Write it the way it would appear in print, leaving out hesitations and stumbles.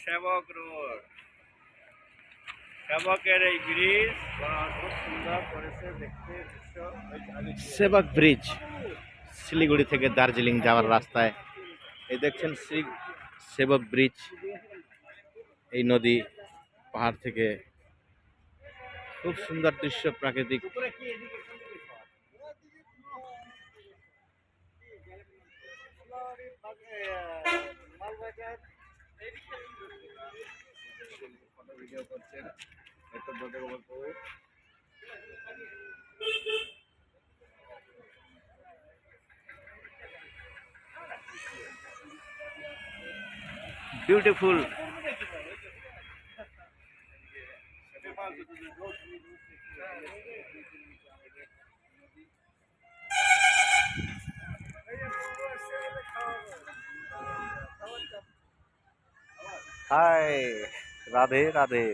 সেবক রোড, সেবকের এই ব্রিজ খুব সুন্দর করেছে দেখতে দৃশ্য। সেবক ব্রিজ শিলিগুড়ি থেকে দার্জিলিং যাওয়ার রাস্তায় এই দেখছেন সেবক ব্রিজ। এই নদী পাহাড় থেকে খুব সুন্দর দৃশ্য, প্রাকৃতিক। ভিডিও করছেন বিউটিফুল। হাই, রাধে রাধে।